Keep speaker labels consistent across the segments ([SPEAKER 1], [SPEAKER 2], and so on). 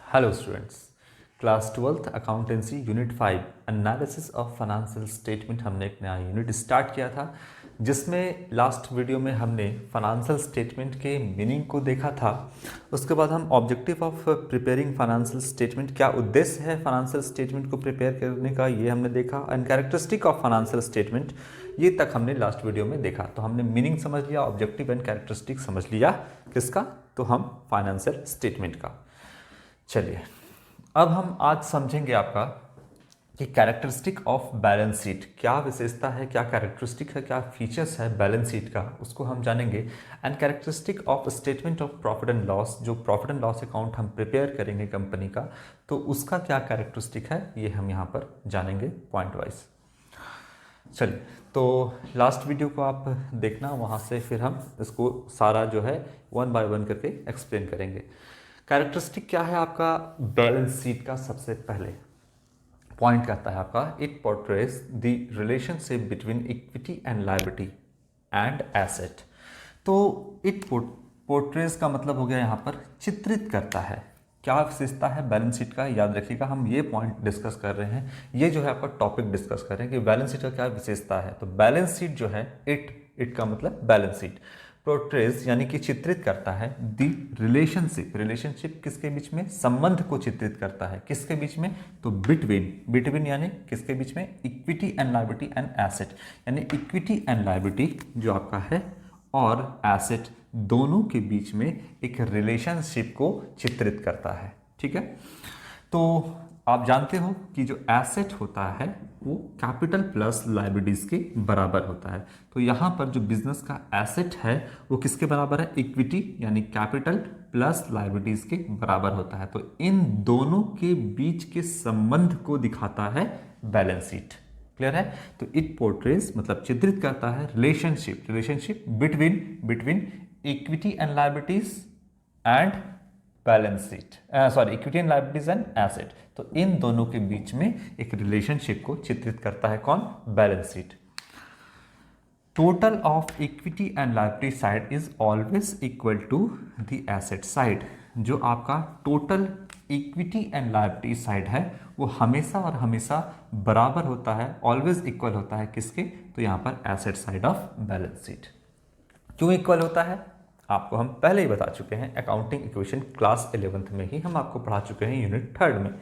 [SPEAKER 1] Hello students, class 12th accountancy unit 5 analysis of financial statement हमने एक नया unit start किया था, जिसमें लास्ट वीडियो में हमने फाइनेंशियल स्टेटमेंट के मीनिंग को देखा था। उसके बाद हम objective of preparing financial statement, क्या उद्देश्य है फाइनेंशियल स्टेटमेंट को प्रिपेयर करने का, ये हमने देखा। And characteristic of financial statement, ये तक हमने लास्ट वीडियो में देखा। तो हमने मीनिंग समझ लिया, ऑब्जेक्टिव एंड कैरेक्टरिस्टिक समझ लिया। किसका? तो हम फाइनेंशियल स्टेटमेंट का। चलिए अब हम आज समझेंगे आपका कि कैरेक्टरिस्टिक ऑफ बैलेंस शीट, क्या विशेषता है, क्या कैरेक्टरिस्टिक है, क्या फीचर्स है बैलेंस शीट का, उसको हम जानेंगे। And characteristic of statement of profit and loss, जो प्रॉफिट एंड लॉस अकाउंट हम प्रिपेयर करेंगे कंपनी का, तो उसका क्या कैरेक्टरिस्टिक है, ये हम यहाँ पर जानेंगे पॉइंट वाइज। चलिए, तो लास्ट वीडियो को आप देखना, वहाँ से फिर हम इसको सारा जो है वन बाय वन करके एक्सप्लेन करेंगे। कैरेक्टरिस्टिक क्या है आपका बैलेंस शीट का? सबसे पहले पॉइंट कहता है आपका, it portrays the relationship between equity and liability and asset. तो इट पोर्ट्रेज का मतलब हो गया यहाँ पर चित्रित करता है। क्या विशेषता है बैलेंस शीट का? याद रखिएगा, हम ये पॉइंट डिस्कस कर रहे हैं, ये जो है आपका टॉपिक डिस्कस कर रहे हैं कि बैलेंस शीट का क्या विशेषता है। तो बैलेंस शीट जो है, इट का मतलब बैलेंस शीट, पोर्ट्रेज यानी कि चित्रित करता है दी रिलेशनशिप किसके बीच में? संबंध को चित्रित करता है। किसके बीच में? तो बिटवीन यानी किसके बीच में? Equity and liability and asset, यानी इक्विटी एंड लायबिलिटी जो आपका है और एसेट, दोनों के बीच में एक रिलेशनशिप को चित्रित करता है। ठीक है, तो आप जानते हो कि जो एसेट होता है वो कैपिटल प्लस लायबिलिटीज के बराबर होता है। तो यहाँ पर जो बिजनेस का एसेट है वो किसके बराबर है? इक्विटी यानी कैपिटल प्लस लायबिलिटीज के बराबर होता है। तो इन दोनों के बीच के संबंध को दिखाता है बैलेंस शीट। क्लियर है? तो इट पोर्ट्रेज मतलब चित्रित करता है relationship between equity and liabilities and balance sheet, equity and liabilities and asset. तो इन दोनों के बीच में एक रिलेशनशिप को चित्रित करता है कौन? Balance sheet. Total of equity and liability side is always equal to the asset side. जो आपका total equity and liability side है वो हमेशा और हमेशा बराबर होता है, ऑलवेज इक्वल होता है किसके? तो यहाँ पर asset side of balance sheet. क्यों इक्वल होता है आपको हम पहले ही बता चुके हैं, अकाउंटिंग इक्वेशन क्लास 11th में ही हम आपको पढ़ा चुके हैं। यूनिट 3 में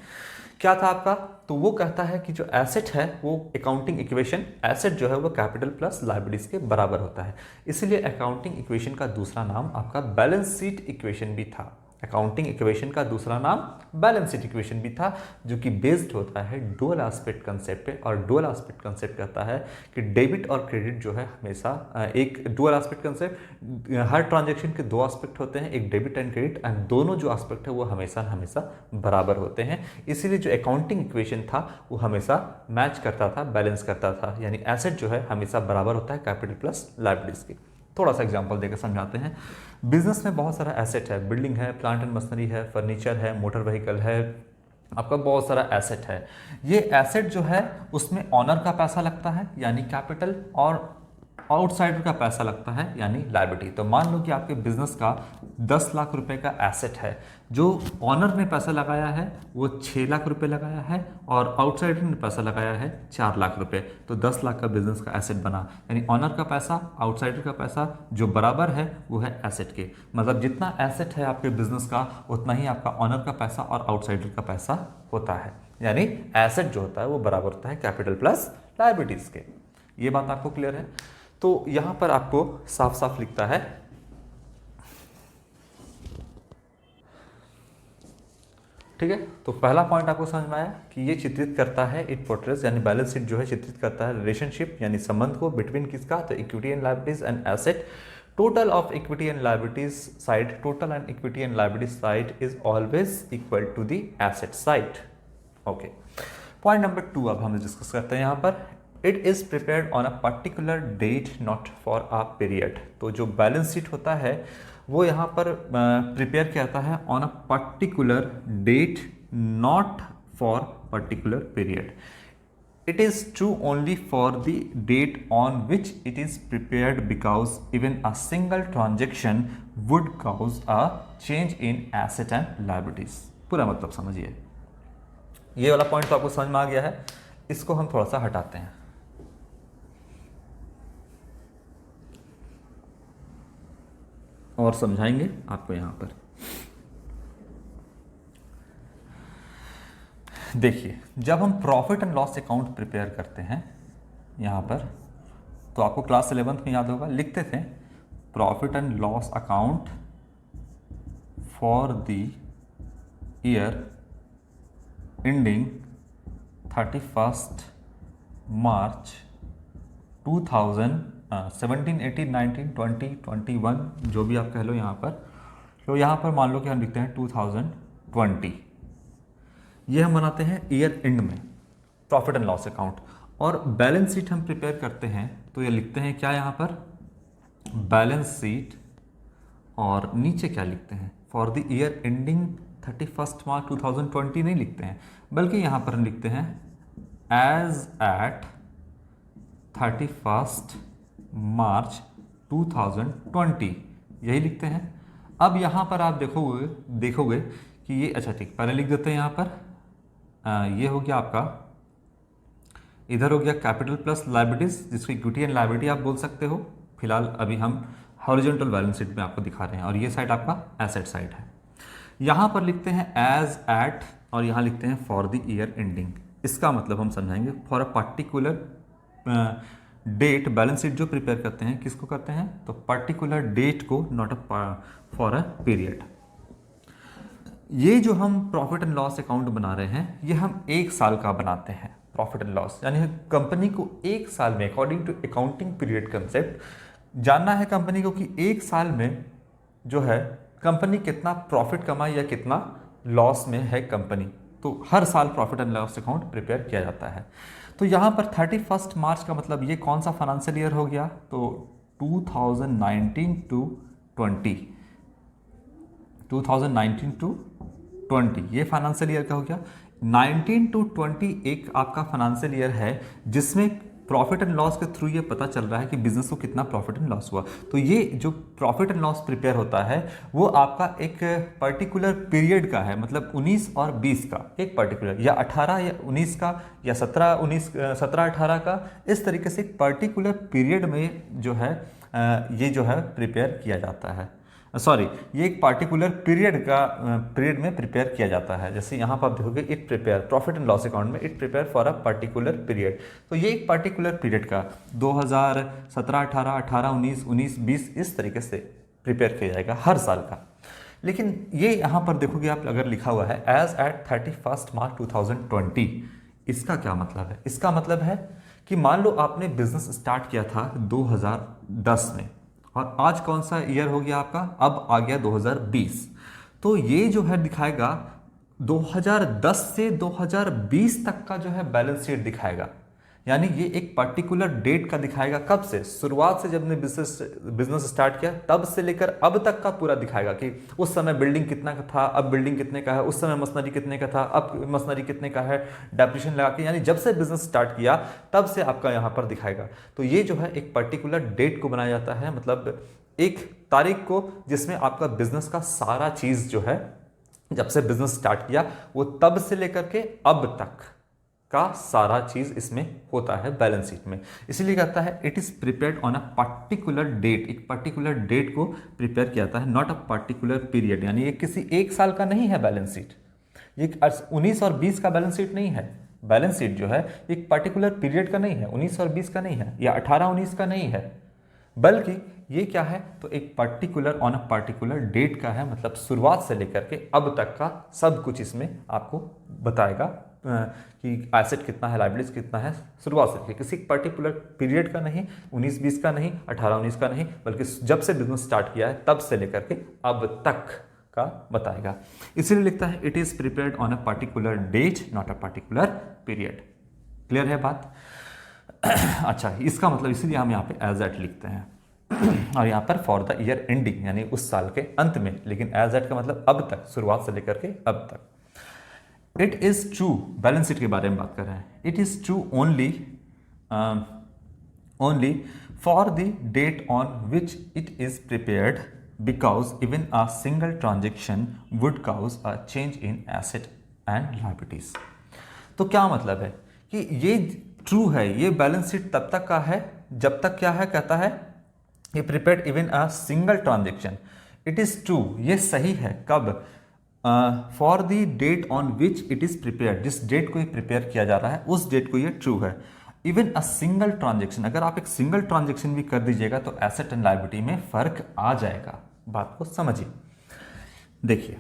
[SPEAKER 1] क्या था आपका? तो वो कहता है कि जो एसेट है वो अकाउंटिंग इक्वेशन, एसेट जो है वो कैपिटल प्लस लायबिलिटीज के बराबर होता है। इसलिए अकाउंटिंग इक्वेशन का दूसरा नाम आपका बैलेंस शीट इक्वेशन भी था। अकाउंटिंग इक्वेशन का दूसरा नाम बैलेंस शीट इक्वेशन भी था, जो कि बेस्ड होता है डुअल एस्पेक्ट कंसेप्ट पे। और डुअल एस्पेक्ट कंसेप्ट कहता है कि डेबिट और क्रेडिट जो है हमेशा एक डुअल एस्पेक्ट कंसेप्ट, हर ट्रांजैक्शन के दो एस्पेक्ट होते हैं, एक डेबिट एंड क्रेडिट, एंड दोनों जो एस्पेक्ट है वो हमेशा बराबर होते हैं। इसीलिए जो अकाउंटिंग इक्वेशन था वो हमेशा मैच करता था, बैलेंस करता था, यानी एसेट जो है हमेशा बराबर होता है कैपिटल प्लस लायबिलिटीज की। थोड़ा सा एग्जांपल देकर समझाते हैं। बिजनेस में बहुत सारा एसेट है, बिल्डिंग है, प्लांट एंड मशीनरी है, फर्नीचर है, मोटर व्हीकल है, आपका बहुत सारा एसेट है। ये एसेट जो है उसमें ऑनर का पैसा लगता है यानी कैपिटल, और आउटसाइडर का पैसा लगता है यानी लायबिलिटी। तो मान लो कि आपके बिजनेस का 10 लाख रुपए का एसेट है, जो ऑनर ने पैसा लगाया है वो 6 लाख रुपए लगाया है, और आउटसाइडर ने पैसा लगाया है 4 लाख रुपए। तो 10 लाख का बिजनेस का एसेट बना, यानी ऑनर का पैसा, आउटसाइडर का पैसा जो बराबर है वो है एसेट के। मतलब जितना एसेट है आपके बिजनेस का उतना ही आपका ऑनर का पैसा और आउटसाइडर का पैसा होता है, यानी एसेट जो होता है वो बराबर होता है कैपिटल प्लस लायबिलिटीज के। ये बात आपको क्लियर है? तो यहां पर आपको साफ साफ लिखता है, ठीक है। तो पहला पॉइंट आपको समझ में आया कि ये चित्रित करता है, इट पोर्ट्रेज यानी बैलेंस शीट जो है चित्रित करता है रिलेशनशिप यानी संबंध को बिटवीन किसका? तो equity and liabilities and asset. Total of equity and liabilities side, total and equity and liabilities side is always equal to the asset side. Okay, point number 2 अब हम डिस्कस करते हैं यहाँ पर। It is prepared on a particular date not for a period. तो जो balance sheet होता है वो यहाँ पर प्रिपेयर करता है on a particular date not for particular period. It is true only for the date on which it is prepared, because even a single transaction would cause a change in asset and liabilities. पूरा मतलब समझिए। ये वाला point तो आपको समझ में आ गया है, इसको हम थोड़ा सा हटाते हैं। और समझाएंगे आपको यहाँ पर। देखिए, जब हम profit and loss account prepare करते हैं यहाँ पर, तो आपको क्लास 11th में याद होगा, लिखते थे profit and loss account for the year ending 31 मार्च 2000 17, 18, 19, 20, 21 जो भी आप कह लो यहाँ पर। तो यहाँ पर मान लो कि हम लिखते हैं 2020। ये हम बनाते हैं ईयर एंड में प्रॉफिट एंड लॉस अकाउंट। और बैलेंस शीट हम प्रिपेयर करते हैं तो ये लिखते हैं क्या यहाँ पर, बैलेंस शीट, और नीचे क्या लिखते हैं, फॉर द ईयर एंडिंग 31 मार्च 2020 नहीं लिखते हैं, बल्कि यहाँ पर हम लिखते हैं एज एट 31 मार्च 2020, यही लिखते हैं। अब यहाँ पर आप देखोगे कि ये, अच्छा ठीक, पहले लिख देते हैं यहाँ पर, ये हो गया आपका, इधर हो गया कैपिटल प्लस लायबिलिटीज, जिसको इक्विटी एंड लायबिलिटी आप बोल सकते हो। फिलहाल अभी हम हॉरिजॉन्टल बैलेंस शीट में आपको दिखा रहे हैं, और ये साइड आपका एसेट साइड है। यहाँ पर लिखते हैं एज एट, और यहाँ लिखते हैं फॉर द ईयर एंडिंग। इसका मतलब हम समझाएंगे, for a particular date balance sheet जो प्रिपेयर करते हैं, किसको करते हैं, तो पर्टिकुलर डेट को, not a for a period. ये जो हम प्रॉफिट एंड लॉस अकाउंट बना रहे हैं, ये हम एक साल का बनाते हैं प्रॉफिट एंड लॉस, यानी कंपनी को एक साल में, according to accounting period concept, जानना है कंपनी को कि एक साल में जो है कंपनी कितना प्रॉफिट कमाई या कितना लॉस में है कंपनी। तो हर साल profit and loss account prepare किया जाता है। तो यहाँ पर 31 मार्च का मतलब ये कौन सा फाइनेंशियल ईयर हो गया, तो 2019 टू 20, 2019 टू 20 ये फाइनेंशियल ईयर का हो गया। 19 टू 20 एक आपका फाइनेंशियल ईयर है जिसमें प्रॉफिट एंड लॉस के थ्रू ये पता चल रहा है कि बिजनेस को कितना प्रॉफिट एंड लॉस हुआ। तो ये जो प्रॉफिट एंड लॉस प्रिपेयर होता है वो आपका एक पर्टिकुलर पीरियड का है, मतलब 19 और 20 का एक पर्टिकुलर, या 18 या 19 का, या 17-18 का, इस तरीके से एक पर्टिकुलर पीरियड में जो है ये जो है प्रिपेयर किया जाता है। सॉरी, ये एक पार्टिकुलर पीरियड में प्रिपेयर किया जाता है। जैसे यहाँ पर आप देखोगे, it prepare profit and loss account में, it prepare for a particular period. तो ये एक पार्टिकुलर पीरियड का 2017-18, 18-19, 19-20 इस तरीके से प्रिपेयर किया जाएगा हर साल का। लेकिन ये यहाँ पर देखोगे आप, अगर लिखा हुआ है एज एट 31 मार्च 2020, इसका क्या मतलब है? इसका मतलब है कि मान लो आपने बिजनेस स्टार्ट किया था 2010 में, और आज कौन सा ईयर हो गया आपका, अब आ गया 2020। तो ये जो है दिखाएगा 2010 से 2020 तक का जो है बैलेंस शीट दिखाएगा, यानी ये एक पर्टिकुलर डेट का दिखाएगा। कब से? शुरुआत से जब ने बिजनेस स्टार्ट किया तब से लेकर अब तक का पूरा दिखाएगा कि उस समय बिल्डिंग कितना का था, अब बिल्डिंग कितने का है, उस समय मशीनरी कितने का था, अब मशीनरी कितने का है, डेप्रिसिएशन लगा के, यानी जब से बिजनेस स्टार्ट किया तब से आपका यहाँ पर दिखाएगा। तो ये जो है एक पर्टिकुलर डेट को बनाया जाता है, मतलब एक तारीख को, जिसमें आपका बिजनेस का सारा चीज जो है, जब से बिजनेस स्टार्ट किया वो तब से लेकर के अब तक का सारा चीज इसमें होता है बैलेंस शीट में। इसीलिए कहता है it is prepared on a particular date, एक पर्टिकुलर डेट को प्रिपेयर किया जाता है, नॉट अ पर्टिकुलर पीरियड। यानी ये किसी एक साल का नहीं है बैलेंस शीट, ये 19 और 20 का बैलेंस शीट नहीं है। बैलेंस शीट जो है एक पर्टिकुलर पीरियड का नहीं है, 19 और 20 का नहीं है, या 18-19 का नहीं है, बल्कि ये क्या है, तो एक particular on a particular date का है। मतलब शुरुआत से लेकर के अब तक का सब कुछ इसमें आपको बताएगा कि एसेट कितना है, लायबिलिटीज कितना है, शुरुआत से लेकर, किसी पर्टिकुलर पीरियड का नहीं, 19-20 का नहीं, 18-19 का नहीं, बल्कि जब से बिजनेस स्टार्ट किया है तब से लेकर के अब तक का बताएगा। इसीलिए लिखता है it is prepared on a particular date, not a particular period. Clear है बात? अच्छा, इसका मतलब इसीलिए हम यहाँ पे एज एट लिखते हैं और यहाँ पर फॉर द ईयर एंडिंग, यानी उस साल के अंत में, लेकिन एज एट का मतलब अब तक, शुरुआत से लेकर के अब तक। It is true, balance sheet के बारे में बात कर रहे हैं। It is true only for the date on which it is prepared because even a single transaction would cause a change in asset and liabilities. तो क्या मतलब है कि ये ट्रू है, ये बैलेंस शीट तब तक का है जब तक क्या है, कहता है ये prepared even a single transaction. It is true, ये सही है कब, for the date on which it is prepare, जिस डेट को ये प्रिपेयर किया जा रहा है उस डेट को ये ट्रू है। इवन अ सिंगल ट्रांजेक्शन, अगर आप एक सिंगल ट्रांजेक्शन भी कर दीजिएगा तो एसेट एंड लायबिलिटी में फर्क आ जाएगा। बात को समझिए। देखिए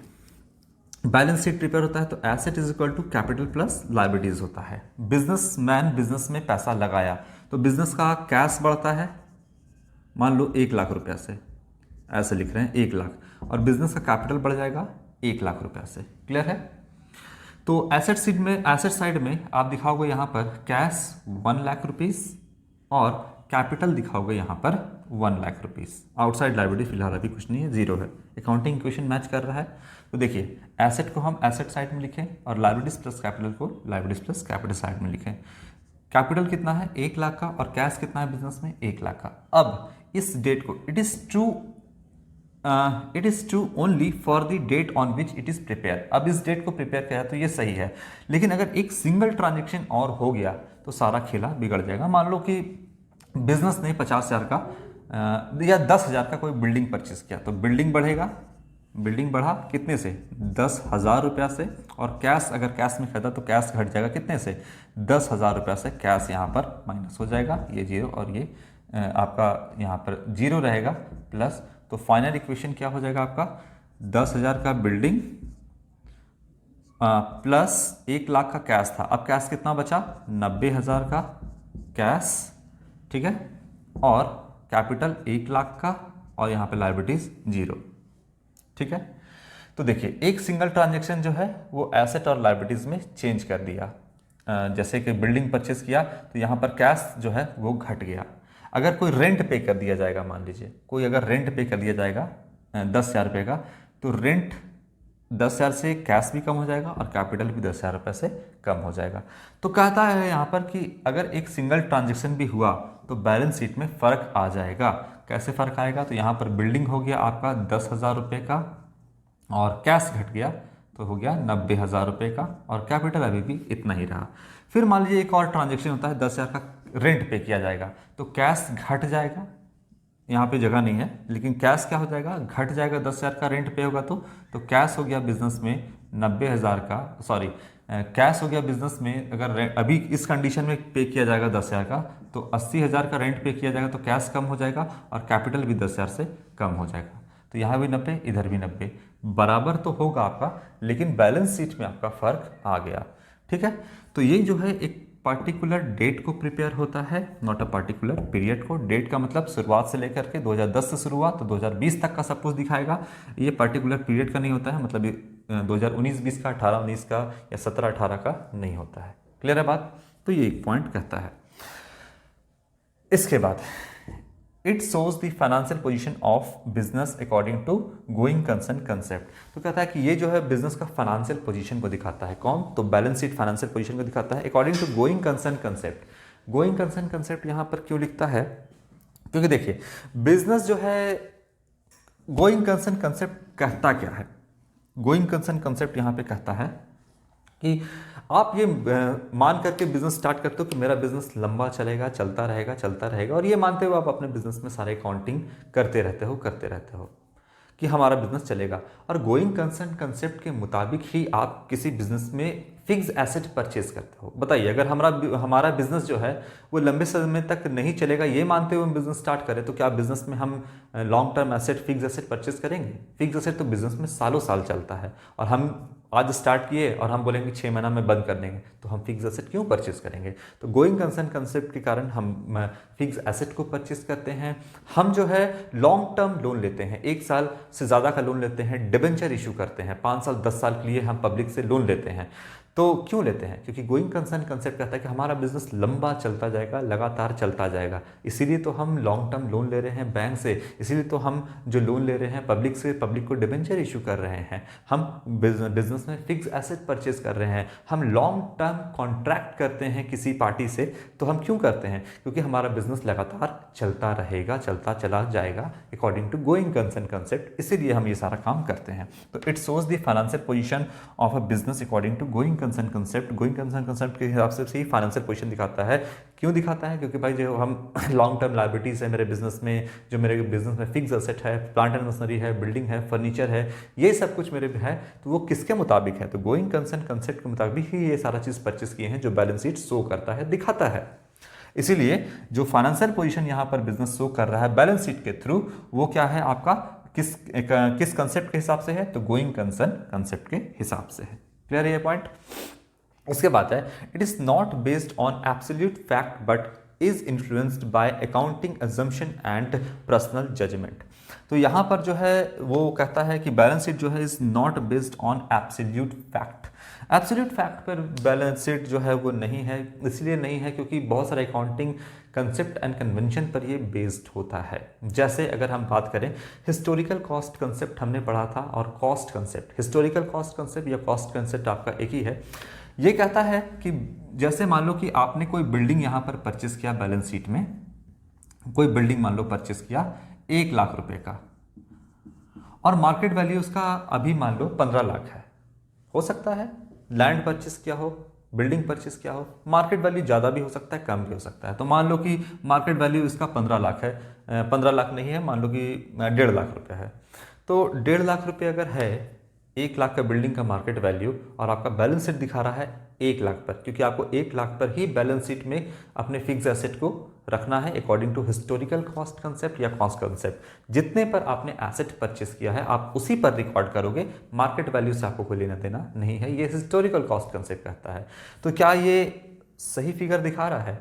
[SPEAKER 1] बैलेंस शीट प्रिपेयर होता है तो asset is equal to capital plus liabilities होता है। बिजनेसमैन बिजनेस में पैसा लगाया तो बिजनेस का कैश बढ़ता है, मान लो 1 लाख रुपया से, ऐसे लिख रहे हैं 1 लाख, और बिजनेस का कैपिटल बढ़ जाएगा 1 लाख रुपया से। क्लियर है? तो एसेट साइड में आप दिखाओगे यहाँ पर कैश 1 लाख रुपीस और कैपिटल दिखाओगे यहाँ पर 1 लाख रुपीस। आउटसाइड लायबिलिटी फिलहाल अभी कुछ नहीं है, जीरो है। अकाउंटिंग इक्वेशन मैच कर रहा है। तो देखिए एसेट को हम एसेट साइड में लिखें और लायबिलिटीज प्लस कैपिटल को लायबिलिटीज प्लस कैपिटल साइड में लिखें। कैपिटल कितना है 1 लाख का और कैश कितना है बिजनेस में 1 लाख का। अब इस डेट को it is true only for the date on which it is prepare. अब इस डेट को प्रिपेयर किया तो ये सही है, लेकिन अगर एक सिंगल ट्रांजेक्शन और हो गया तो सारा खेला बिगड़ जाएगा। मान लो कि बिजनेस ने 50,000 का या 10,000 का कोई बिल्डिंग परचेस किया तो बिल्डिंग बढ़ेगा, बिल्डिंग बढ़ा कितने से 10,000 रुपया से, और कैश अगर कैश में खरीदा तो कैश घट जाएगा कितने से 10,000 रुपया से। कैश यहाँ पर माइनस हो जाएगा, ये जीरो और ये आपका यहाँ पर जीरो रहेगा प्लस। तो फाइनल इक्वेशन क्या हो जाएगा आपका 10,000 का बिल्डिंग प्लस 1 लाख का कैश था। अब कैश कितना बचा 90,000 का कैश, ठीक है, और कैपिटल 1 लाख का और यहाँ पे लायबिलिटीज जीरो। ठीक है, तो देखिए एक सिंगल ट्रांजेक्शन जो है वो एसेट और लायबिलिटीज में चेंज कर दिया। जैसे कि बिल्डिंग परचेस किया तो यहाँ पर कैश जो है वो घट गया। अगर कोई रेंट पे कर दिया जाएगा, मान लीजिए कोई अगर रेंट पे कर दिया जाएगा 10,000 रुपये का, तो रेंट 10,000 से कैश भी कम हो जाएगा और कैपिटल भी 10,000 रुपये से कम हो जाएगा। तो कहता है यहाँ पर कि अगर एक सिंगल ट्रांजेक्शन भी हुआ तो बैलेंस शीट में फ़र्क आ जाएगा। कैसे फ़र्क आएगा, तो यहाँ पर बिल्डिंग हो गया आपका 10,000 रुपये का और कैश घट गया तो हो गया 90,000 रुपये का, और कैपिटल अभी भी इतना ही रहा। फिर मान लीजिए एक और ट्रांजेक्शन होता है 10,000 का रेंट पे किया जाएगा तो कैश घट जाएगा, यहाँ पे जगह नहीं है, लेकिन कैश क्या हो जाएगा घट जाएगा। 10,000 का रेंट पे होगा तो कैश हो गया बिजनेस में 90,000 का, सॉरी कैश हो गया बिजनेस में, अगर अभी इस कंडीशन में पे किया जाएगा 10,000 का तो 80,000 का रेंट पे किया जाएगा तो कैश कम हो जाएगा और कैपिटल भी 10,000 से कम हो जाएगा। तो यहाँ भी 90 इधर भी 90, बराबर तो होगा आपका, लेकिन बैलेंस शीट में आपका फर्क आ गया। ठीक है, तो ये जो है एक पार्टिकुलर डेट को प्रिपेयर होता है, नॉट अ पार्टिकुलर पीरियड को। डेट का मतलब शुरुआत से लेकर के 2010 से शुरू हुआ तो 2020 तक का सब कुछ दिखाएगा। ये पार्टिकुलर पीरियड का नहीं होता है, मतलब 2019-20 का, 18-19 का या 17-18 का नहीं होता है। क्लियर है बात? तो ये एक पॉइंट कहता है। इसके बाद it shows the financial position of business according to going concern concept. तो कहता है कि ये जो है बिजनेस का फाइनेंशियल पोजीशन को दिखाता है। कौन? तो बैलेंस शीट फाइनेंशियल पोजीशन को दिखाता है according to going concern concept. Going concern concept यहाँ पर क्यों लिखता है, क्योंकि देखिए बिजनेस जो है गोइंग कंसर्न कंसेप्ट कहता क्या है। गोइंग कंसर्न कंसेप्ट यहाँ पे कहता है कि आप ये मान करके बिजनेस स्टार्ट करते हो कि मेरा बिजनेस लंबा चलेगा, चलता रहेगा, और ये मानते हुए आप अपने बिजनेस में सारे अकाउंटिंग करते रहते हो कि हमारा बिजनेस चलेगा। और गोइंग कंसर्न कंसेप्ट के मुताबिक ही आप किसी बिजनेस में फिक्स एसेट परचेज करते हो। बताइए अगर हमारा बिजनेस जो है वो लंबे समय तक नहीं चलेगा, ये मानते हुए हम बिजनेस स्टार्ट करें, तो क्या बिजनेस में हम long term asset fix asset purchase करेंगे? फिक्स एसेट तो बिजनेस में सालों साल चलता है, और हम आज स्टार्ट किए और हम बोलेंगे 6 महीना में बंद कर देंगे, तो हम फिक्स एसेट क्यों परचेज करेंगे? तो गोइंग कंसर्न कंसेप्ट के कारण हम फिक्स एसेट को परचेज करते हैं। हम जो है लॉन्ग टर्म लोन लेते हैं, 1 साल से ज़्यादा का लोन लेते हैं, डिबेंचर इशू करते हैं, 5 साल 10 साल के लिए हम पब्लिक से लोन लेते हैं। तो क्यों लेते हैं? क्योंकि गोइंग कंसर्न कंसेप्ट कहता है कि हमारा बिजनेस लंबा चलता जाएगा, लगातार चलता जाएगा, इसीलिए तो हम लॉन्ग टर्म लोन ले रहे हैं बैंक से, इसीलिए तो हम जो लोन ले रहे हैं पब्लिक से, पब्लिक को डिबेंचर इशू कर रहे हैं, हम बिजनेस में फिक्स एसेट परचेज कर रहे हैं, हम लॉन्ग टर्म कॉन्ट्रैक्ट करते हैं किसी पार्टी से। तो हम क्यों करते हैं? क्योंकि हमारा बिजनेस लगातार चलता रहेगा, चलता चला जाएगा according to going concern concept, इसीलिए हम ये सारा काम करते हैं। तो it shows the financial position of a business according to going concern concept. Going concern concept के हिसाब से ही फाइनेंशियल पोजीशन दिखाता है। क्यों दिखाता है? क्योंकि भाई जो हम लॉन्ग टर्म लायबिलिटीज है मेरे बिजनेस में, जो मेरे बिजनेस में फिक्स एसेट है, प्लांट एंड मशीनरी है, बिल्डिंग है, फर्नीचर है, ये सब कुछ मेरे है, तो वो किसके मुताबिक है? तो गोइंग कंसर्न कंसेप्ट के मुताबिक ही ये सारा चीज़ परचेस किए हैं, जो बैलेंस शीट शो करता है, दिखाता है। इसीलिए जो फाइनेंशियल पोजीशन यहाँ पर बिजनेस शो कर रहा है बैलेंस शीट के थ्रू, वो क्या है आपका, किस कंसेप्ट के हिसाब से है? तो गोइंग कंसर्न कंसेप्ट के हिसाब से है। क्लियर है ये पॉइंट? उसके बाद है it is not based on absolute fact but is influenced by accounting assumption and personal judgement. तो यहाँ पर जो है वो कहता है कि बैलेंस शीट जो है is not based on absolute fact. Absolute fact पर बैलेंस शीट जो है वो नहीं है, इसलिए नहीं है क्योंकि बहुत सारे अकाउंटिंग कंसेप्ट एंड कन्वेंशन पर ये बेस्ड होता है। जैसे अगर हम बात करें हिस्टोरिकल कॉस्ट कंसेप्ट हमने पढ़ा था, और cost concept, historical cost concept या कॉस्ट कंसेप्ट आपका एक ही है। ये कहता है कि जैसे मान लो कि आपने कोई बिल्डिंग यहाँ पर परचेस किया, बैलेंस शीट में कोई बिल्डिंग मान लो परचेस किया 1 लाख रुपए का, और मार्केट वैल्यू उसका अभी मान लो 15 लाख है। हो सकता है लैंड परचेस किया हो, बिल्डिंग परचेस किया हो, मार्केट वैल्यू ज़्यादा भी हो सकता है, कम भी हो सकता है। तो मान लो कि मार्केट वैल्यू इसका 15 लाख है, 15 लाख नहीं है, मान लो कि 1.5 लाख रुपये है। तो 1.5 लाख रुपये अगर है, 1 लाख का बिल्डिंग का मार्केट वैल्यू, और आपका बैलेंस शीट दिखा रहा है 1 लाख पर, क्योंकि आपको 1 लाख पर ही बैलेंस शीट में अपने फिक्स एसेट को रखना है according to historical cost concept या कॉस्ट कंसेप्ट। जितने पर आपने एसेट परचेस किया है आप उसी पर रिकॉर्ड करोगे, मार्केट वैल्यू से आपको कोई लेना देना नहीं है, ये हिस्टोरिकल कॉस्ट कंसेप्ट कहता है। तो क्या ये सही फिगर दिखा रहा है?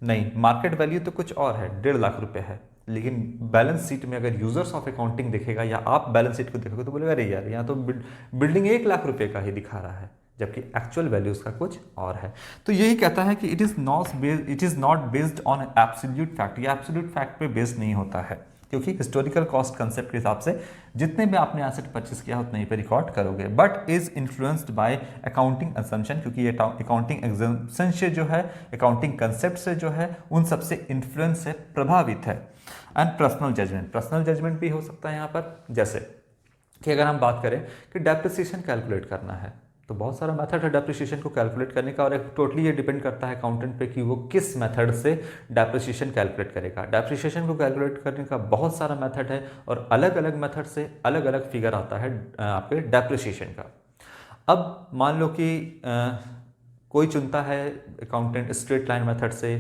[SPEAKER 1] नहीं, मार्केट वैल्यू तो कुछ और है, 1.5 लाख रुपये है, लेकिन बैलेंस शीट में अगर यूजर्स ऑफ अकाउंटिंग देखेगा या आप बैलेंस शीट को देखोगे तो बोलेगा अरे यार यहाँ तो बिल्डिंग 1 लाख रुपए का ही दिखा रहा है, जबकि एक्चुअल वैल्यू उसका कुछ और है। तो यही कहता है कि it is not based on absolute fact. ये एब्सोल्यूट फैक्ट पे बेस्ड नहीं होता है, क्योंकि हिस्टोरिकल कॉस्ट कंसेप्ट के हिसाब से जितने भी आपने एसेट परचेस किया उतने ही पे रिकॉर्ड करोगे, but is influenced by accounting assumption, क्योंकि ये अकाउंटिंग एग्जम्पशन से जो है, अकाउंटिंग कंसेप्ट से जो है, उन सबसे इन्फ्लुएंस से प्रभावित है। And personal judgement, personal judgement भी हो सकता है यहाँ पर। जैसे कि अगर हम बात करें कि डेप्रिसिएशन कैलकुलेट करना है, तो बहुत सारा मेथड है डेप्रिसिएशन को कैलकुलेट करने का, और एक टोटली ये डिपेंड करता है अकाउंटेंट पे कि वो किस मेथड से डेप्रिसिएशन कैलकुलेट करेगा। डेप्रिसिएशन को कैलकुलेट करने का बहुत सारा मेथड है, और अलग अलग मेथड से अलग अलग फिगर आता है आपके डेप्रिसिएशन का। अब मान लो कि कोई चुनता है अकाउंटेंट स्ट्रेट लाइन मेथड से,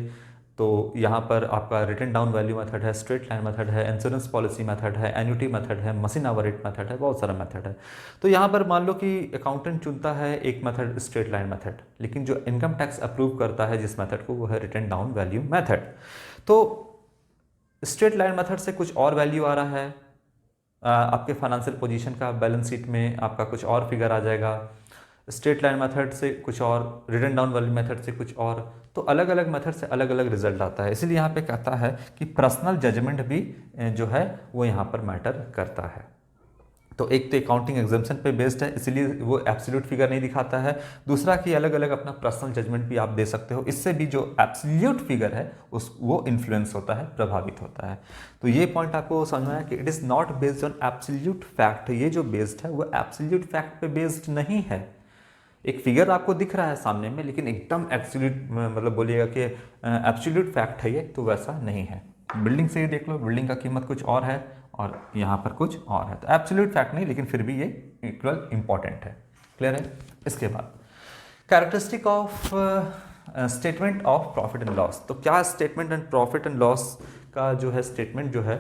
[SPEAKER 1] तो यहाँ पर आपका रिटन डाउन वैल्यू मेथड है, स्ट्रेट लाइन मेथड है, इंश्योरेंस पॉलिसी मेथड है, एन्युटी मेथड है, मशीन आवर रेट मेथड है, बहुत सारा मेथड है। तो यहाँ पर मान लो कि अकाउंटेंट चुनता है एक मेथड स्ट्रेट लाइन मेथड, लेकिन जो इनकम टैक्स अप्रूव करता है जिस मेथड को, वो है रिटन डाउन वैल्यू मेथड। तो स्ट्रेट लाइन मेथड से कुछ और वैल्यू आ रहा है, आपके फाइनेंशियल पोजीशन का बैलेंस शीट में आपका कुछ और फिगर आ जाएगा, स्ट्रेट लाइन मेथड से कुछ और, रिटन डाउन वाली मेथड से कुछ और, तो अलग अलग मेथड से अलग अलग रिजल्ट आता है। इसलिए यहाँ पे कहता है कि पर्सनल जजमेंट भी जो है वो यहाँ पर मैटर करता है। तो एक तो अकाउंटिंग एग्जाम्पशन पे बेस्ड है, इसलिए वो एब्सोल्यूट फिगर नहीं दिखाता है। दूसरा कि अलग अलग अपना पर्सनल जजमेंट भी आप दे सकते हो, इससे भी जो एब्सोल्यूट फिगर है वो इन्फ्लुएंस होता है, प्रभावित होता है। तो ये पॉइंट आपको समझ में आया कि it is not based on absolute fact. ये जो बेस्ड है वो एब्सोल्यूट फैक्ट पे बेस्ड नहीं है। एक फिगर आपको दिख रहा है सामने में, लेकिन एकदम एब्सोल्यूट मतलब बोलिएगा कि एब्सोल्यूट फैक्ट है ये, तो वैसा नहीं है। बिल्डिंग से ही देख लो, बिल्डिंग का कीमत कुछ और है और यहाँ पर कुछ और है, तो एब्सोल्यूट फैक्ट नहीं, लेकिन फिर भी ये इक्वल इंपॉर्टेंट है। क्लियर है? इसके बाद characteristic of statement of profit and loss. तो क्या statement and profit and loss का जो है स्टेटमेंट जो है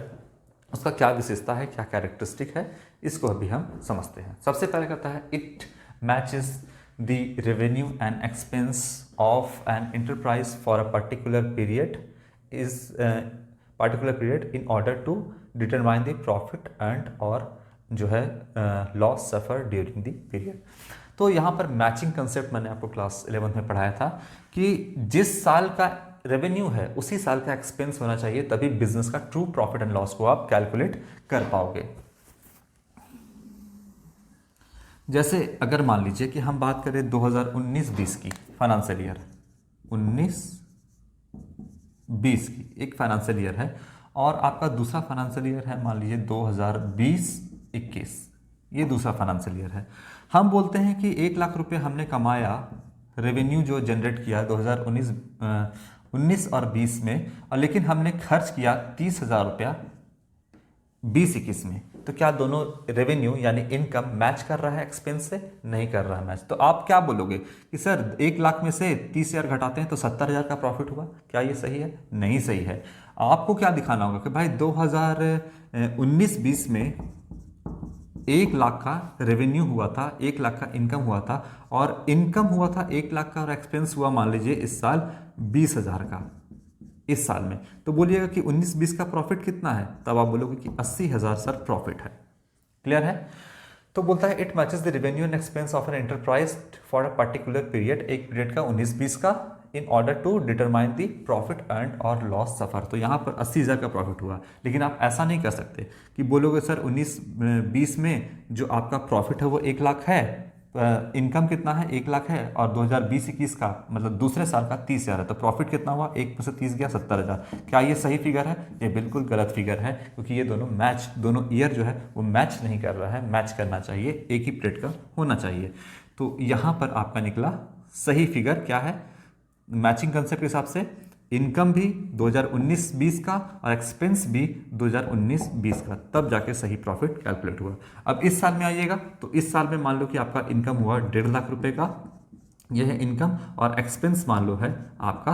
[SPEAKER 1] उसका क्या विशेषता है, क्या कैरेक्टरिस्टिक है, इसको अभी हम समझते हैं। सबसे पहले कहता है it matches the revenue and expense of an enterprise for a particular period in order to determine the profit and or जो है loss suffer during the period। तो यहाँ पर मैचिंग कंसेप्ट मैंने आपको क्लास 11 में पढ़ाया था कि जिस साल का रेवेन्यू है उसी साल का एक्सपेंस होना चाहिए, तभी बिजनेस का ट्रू प्रॉफिट एंड लॉस को आप कैलकुलेट कर पाओगे। जैसे अगर मान लीजिए कि हम बात करें 2019-20 की फाइनेंशियल ईयर, 19-20 की एक फाइनेंशियल ईयर है और आपका दूसरा फाइनेंशियल ईयर है मान लीजिए 2020-21, ये दूसरा फाइनेंशियल ईयर है। हम बोलते हैं कि 1 लाख रुपए हमने कमाया, रेवेन्यू जो जनरेट किया 2019 और 20 में, और लेकिन हमने खर्च किया 30,000 रुपया 20-21 में। तो क्या दोनों रेवेन्यू यानी इनकम मैच कर रहा है एक्सपेंस से? नहीं कर रहा है मैच। तो आप क्या बोलोगे कि सर 1 लाख में से 30,000 घटाते हैं तो 70,000 का प्रॉफिट हुआ, क्या ये सही है? नहीं सही है। आपको क्या दिखाना होगा कि भाई 2019-20 में 1 लाख का रेवेन्यू हुआ था, 1 लाख का इनकम हुआ था, और इनकम हुआ था 1 लाख का और एक्सपेंस हुआ मान लीजिए इस साल 20,000 का इस साल में। तो बोलिएगा कि 19-20 का प्रॉफिट कितना है, तब आप बोलोगे कि 80,000 सर प्रॉफिट है। क्लियर है? तो बोलता है it matches the revenue and expense of an enterprise for a particular period, एक पीरियड का 19-20 का, in order to determine the profit earn और लॉस सफर। तो यहाँ पर 80,000 का प्रॉफिट हुआ, लेकिन आप ऐसा नहीं कर सकते कि बोलोगे सर 19-20 में जो आपका प्रॉफिट है वो 1 लाख है, इनकम कितना है 1 लाख है, और 2020-21 का मतलब दूसरे साल का 30,000 है, तो प्रॉफिट कितना हुआ, 1 में से 30 गया 70,000। क्या ये सही फिगर है? ये बिल्कुल गलत फिगर है, क्योंकि ये दोनों मैच, दोनों ईयर जो है वो मैच नहीं कर रहा है। मैच करना चाहिए, एक ही पीरियड का होना चाहिए। तो यहाँ पर आपका निकला सही फिगर क्या है, मैचिंग कंसेप्ट के हिसाब से इनकम भी 2019-20 का और एक्सपेंस भी 2019-20 का, तब जाके सही प्रॉफिट कैलकुलेट हुआ। अब इस साल में आइएगा तो इस साल में मान लो कि आपका इनकम हुआ 1.5 लाख रुपए का, यह है इनकम, और एक्सपेंस मान लो है आपका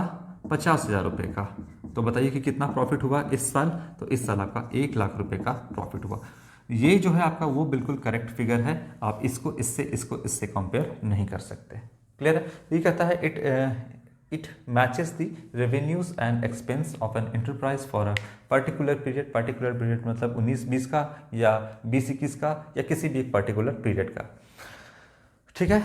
[SPEAKER 1] 50,000 रुपये का। तो बताइए कि कितना प्रॉफिट हुआ इस साल? तो इस साल आपका 1 लाख रुपए का प्रॉफिट हुआ। ये जो है आपका वो बिल्कुल करेक्ट फिगर है, आप इसको इससे कंपेयर नहीं कर सकते। क्लियर है? ये कहता है it matches the revenues and expense of an enterprise for a particular period मतलब 19-20 का या 20-21 का या किसी भी पर्टिकुलर पीरियड का। ठीक है,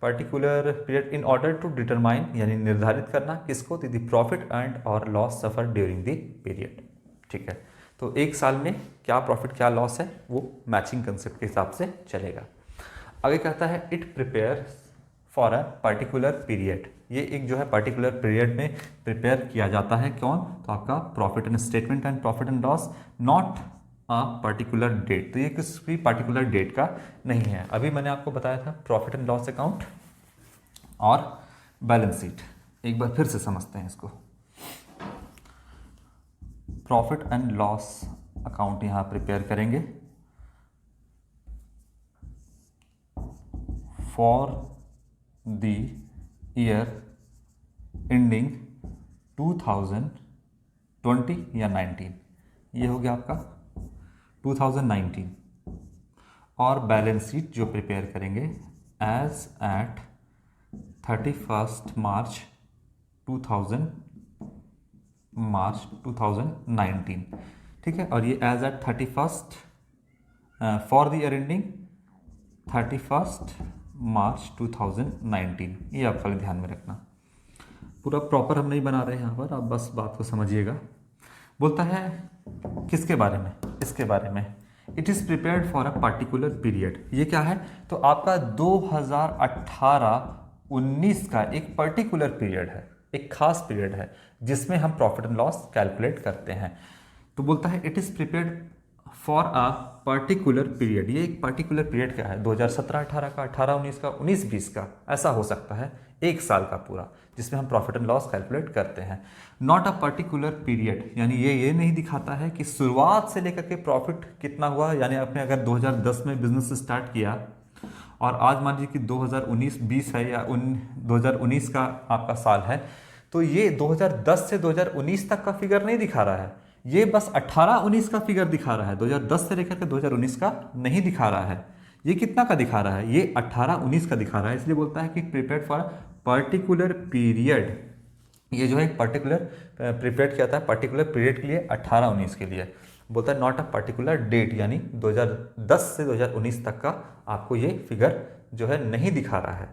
[SPEAKER 1] particular period in order to determine यानी निर्धारित करना किसको, द प्रॉफिट अर्न्ड और loss suffer during the period. ठीक है, तो एक साल में क्या प्रॉफिट क्या लॉस है वो मैचिंग कंसेप्ट के हिसाब से चलेगा। आगे कहता है it prepare for a particular period, ये एक जो है पर्टिकुलर पीरियड में प्रिपेयर किया जाता है। कौन? तो आपका profit and statement and profit and loss, not a particular date. तो ये किसी पर्टिकुलर डेट का नहीं है। अभी मैंने आपको बताया था प्रॉफिट एंड लॉस अकाउंट और बैलेंस शीट, एक बार फिर से समझते हैं इसको। प्रॉफिट एंड लॉस अकाउंट यहाँ प्रिपेयर करेंगे फॉर द ईयर एंडिंग 2020 या 19, ये हो गया आपका 2019। और बैलेंस शीट जो प्रिपेयर करेंगे एज एट 31 मार्च 2019। ठीक है, और ये as at 31 for the year ending 31 March 2019, ये आप खाली ध्यान में रखना। पूरा प्रॉपर हम नहीं बना रहे हैं यहाँ पर, आप बस बात को समझिएगा। बोलता है किसके बारे में? इसके बारे में, it is prepared for a particular period. ये क्या है? तो आपका 2018-19 का एक पर्टिकुलर पीरियड है, एक खास पीरियड है जिसमें हम प्रॉफिट एंड लॉस कैलकुलेट करते हैं। तो बोलता है it is prepared for a particular period. ये एक पर्टिकुलर पीरियड क्या है? 2017-18 का, 18-19 का, 19-20 का, ऐसा हो सकता है एक साल का पूरा, जिसमें हम प्रॉफिट एंड लॉस कैलकुलेट करते हैं। नॉट अ पर्टिकुलर पीरियड यानी ये नहीं दिखाता है कि शुरुआत से लेकर के प्रॉफिट कितना हुआ। यानी आपने अगर 2010 में बिजनेस स्टार्ट किया और आज मान लीजिए कि 2019-20 है या 2019 का आपका साल है, तो ये 2010 से 2019 तक का फिगर नहीं दिखा रहा है, ये बस 18-19 का फिगर दिखा रहा है। 2010 से लेकर के 2019 का नहीं दिखा रहा है। ये कितना का दिखा रहा है? ये 18-19 का दिखा रहा है। इसलिए बोलता है कि प्रिपेयर्ड फॉर पर्टिकुलर पीरियड। ये जो है पर्टिकुलर प्रिपेयर किया था पर्टिकुलर पीरियड के लिए, 18-19 के लिए। बोलता है नॉट अ पर्टिकुलर डेट, यानी 2010 से 2019 तक का आपको ये फिगर जो है नहीं दिखा रहा है।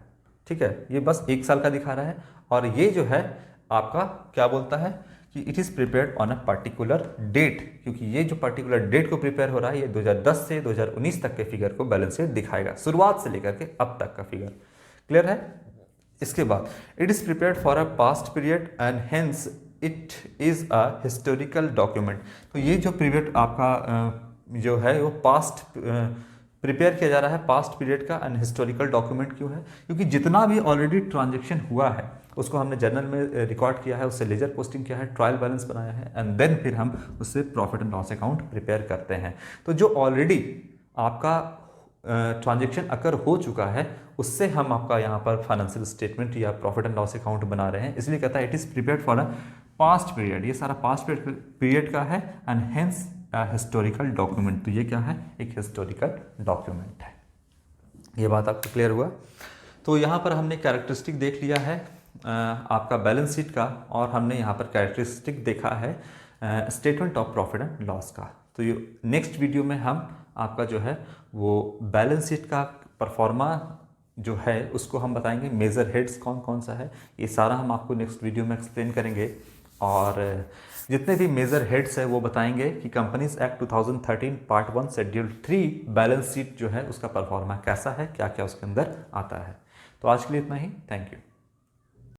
[SPEAKER 1] ठीक है, ये बस 1 साल का दिखा रहा है। और ये जो है आपका क्या बोलता है कि it is prepared on a particular date, क्योंकि ये जो पर्टिकुलर डेट को प्रिपेयर हो रहा है ये 2010 से 2019 तक के फिगर को बैलेंस शीट दिखाएगा, शुरुआत से लेकर के अब तक का फिगर। क्लियर है? इसके बाद it is prepared for a past period and hence it is a historical document. तो ये जो पीरियड आपका जो है वो पास्ट प्रिपेयर किया जा रहा है पास्ट पीरियड का, एंड हिस्टोरिकल डॉक्यूमेंट क्यों है? क्योंकि जितना भी ऑलरेडी ट्रांजेक्शन हुआ है उसको हमने जर्नल में रिकॉर्ड किया है, उससे लेजर पोस्टिंग किया है, ट्रायल बैलेंस बनाया है, एंड देन फिर हम उससे profit and loss account prepare करते हैं। तो जो ऑलरेडी आपका ट्रांजेक्शन अकर हो चुका है उससे हम आपका यहाँ पर फाइनेंशियल स्टेटमेंट या प्रॉफिट एंड लॉस अकाउंट बना रहे हैं, इसलिए कहता है it is prepared for a past period. ये सारा पास्ट पीरियड का है एंड हेंस हिस्टोरिकल डॉक्यूमेंट। तो ये क्या है? एक हिस्टोरिकल डॉक्यूमेंट है। ये बात आपको क्लियर हुआ? तो यहाँ पर हमने कैरेक्टरिस्टिक देख लिया है आपका बैलेंस शीट का, और हमने यहाँ पर कैरेक्टरिस्टिक देखा है statement of profit and loss का। तो ये नेक्स्ट वीडियो में हम आपका जो है वो बैलेंस शीट का परफॉर्मा जो है उसको हम बताएंगे, मेजर हेड्स कौन कौन सा है, ये सारा हम आपको नेक्स्ट वीडियो में एक्सप्लेन करेंगे। और जितने भी मेजर हेड्स है वो बताएंगे कि companies act 2013 part 1 schedule 3 balance sheet जो है उसका परफॉर्मा कैसा है, क्या क्या उसके अंदर आता है। तो आज के लिए इतना ही, थैंक यू।